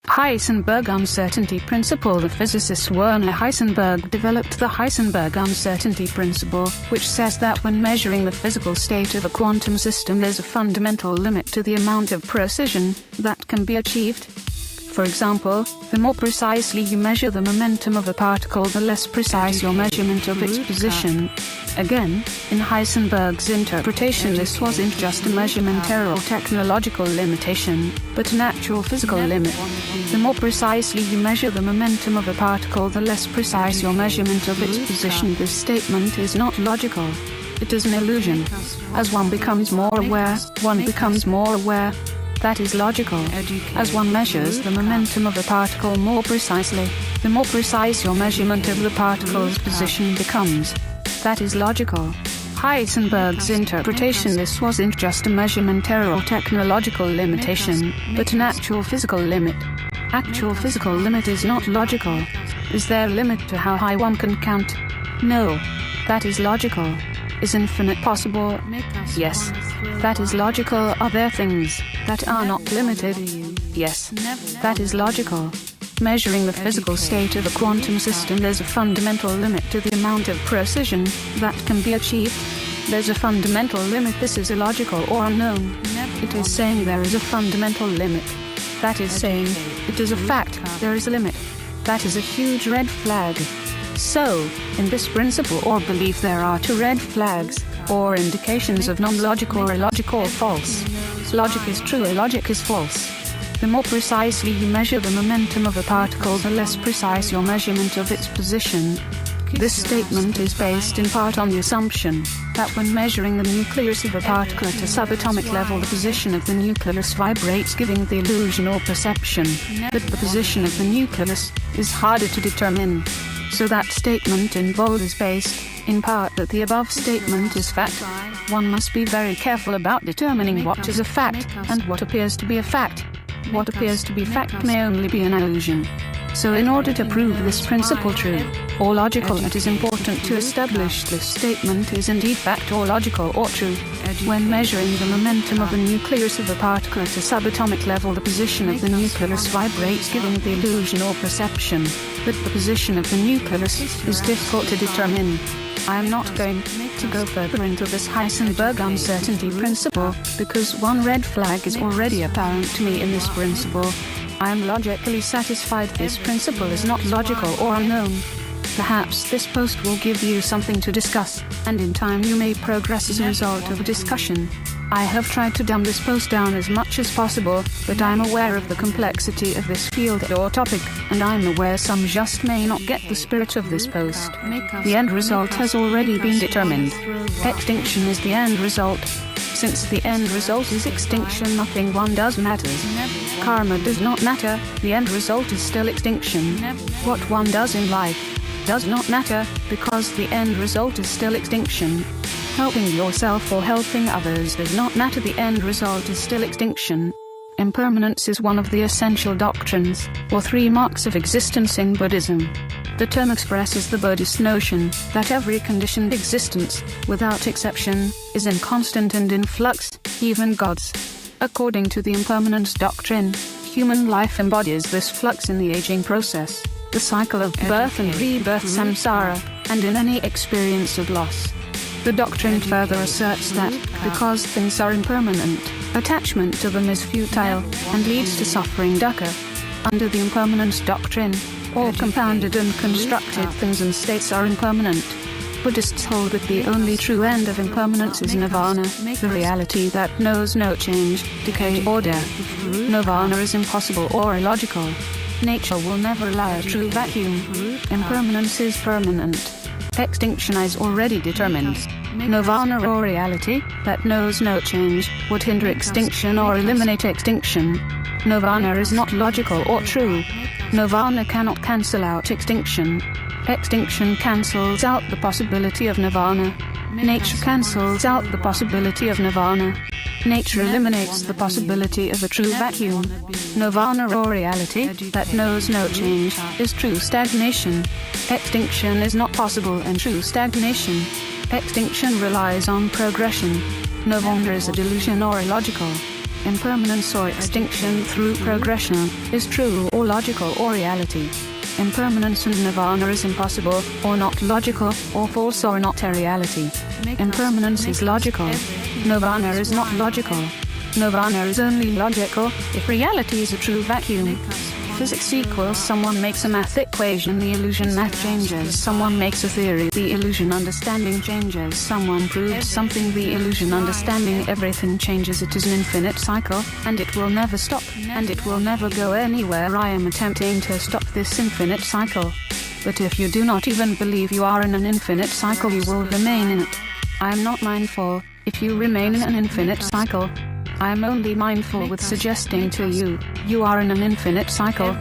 Heisenberg uncertainty principle. The physicist Werner Heisenberg developed the Heisenberg uncertainty principle, which says that when measuring the physical state of a quantum system, there's a fundamental limit to the amount of precision that can be achieved. For example, the more precisely you measure the momentum of a particle, the less precise your measurement of its position. Again, in Heisenberg's interpretation, this wasn't just a measurement error or technological limitation, but an actual physical limit. The more precisely you measure the momentum of a particle, the less precise your measurement of its position. This statement is not logical. It is an illusion. As one becomes more aware, one becomes more aware. That is logical. As one measures the momentum of a particle more precisely, the more precise your measurement of the particle's position becomes. That is logical. Heisenberg's interpretation, this wasn't just a measurement error or technological limitation, but an actual physical limit. Actual physical limit is not logical. Is there a limit to how high one can count? No. That is logical. Is infinite possible? Yes. That is logical. Are there things that are not limited? Yes. That is logical. Measuring the physical state of a quantum system, there's a fundamental limit to the amount of precision that can be achieved. There's a fundamental limit. This is illogical or unknown. It is saying there is a fundamental limit. That is saying it is a fact. There is a limit. That is a huge red flag. So, in this principle or belief, there are two red flags, or indications of non-logic or illogical or false. Logic is true, illogic is false. The more precisely you measure the momentum of a particle, the less precise your measurement of its position. This statement is based in part on the assumption that when measuring the nucleus of a particle at a subatomic level, the position of the nucleus vibrates, giving the illusion or perception that the position of the nucleus is harder to determine. So that statement in bold is based, in part, that the above statement is fact. One must be very careful about determining what is a fact and what appears to be a fact. What appears to be fact may only be an illusion. So in order to prove this principle true or logical, it is important to establish this statement is indeed fact or logical or true. When measuring the momentum of the nucleus of a particle at a subatomic level, the position of the nucleus vibrates, giving the illusion or perception that the position of the nucleus is difficult to determine. I am not going to go further into this Heisenberg uncertainty principle, because one red flag is already apparent to me in this principle. I am logically satisfied this principle is not logical or unknown. Perhaps this post will give you something to discuss, and in time you may progress as a result of a discussion. I have tried to dumb this post down as much as possible, but I'm aware of the complexity of this field or topic, and I'm aware some just may not get the spirit of this post. The end result has already been determined. Extinction is the end result. Since the end result is extinction, nothing one does matters. Karma does not matter, the end result is still extinction. What one does in life does not matter, because the end result is still extinction. Helping yourself or helping others does not matter, the end result is still extinction. Impermanence is one of the essential doctrines, or 3 marks of existence in Buddhism. The term expresses the Buddhist notion that every conditioned existence, without exception, is inconstant and in flux, even gods. According to the impermanence doctrine, human life embodies this flux in the aging process, the cycle of birth and rebirth, samsara, and in any experience of loss. The doctrine further asserts that, because things are impermanent, attachment to them is futile, and leads to suffering, dukkha. Under the impermanence doctrine, all compounded and constructed things and states are impermanent. Buddhists hold that the only true end of impermanence is nirvana, the reality that knows no change, decay or death. Nirvana is impossible or illogical. Nature will never allow a true vacuum. Impermanence is permanent. Extinction is already determined. Nirvana or reality that knows no change would hinder extinction or eliminate extinction. Nirvana is not logical or true. Nirvana cannot cancel out extinction. Extinction cancels out the possibility of nirvana. Nature cancels out the possibility of nirvana. Nature eliminates the possibility of a true vacuum. Nirvana or reality that knows no change is true stagnation. Extinction is not possible in true stagnation. Extinction relies on progression. Nirvana is a delusion or illogical. Impermanence or extinction through progression is true or logical or reality. Impermanence and nirvana is impossible, or not logical, or false or not a reality. Impermanence is logical. Nirvana is not logical. Nirvana is only logical if reality is a true vacuum. Physics equals someone makes a math equation, the illusion math changes. Someone makes a theory, the illusion understanding changes. Someone proves something, the illusion understanding everything changes. It is an infinite cycle, and it will never stop, and it will never go anywhere. I am attempting to stop this infinite cycle. But if you do not even believe you are in an infinite cycle, you will remain in it. I am not mindful if you remain in an infinite cycle. I am only mindful with suggesting to you, you are in an infinite cycle.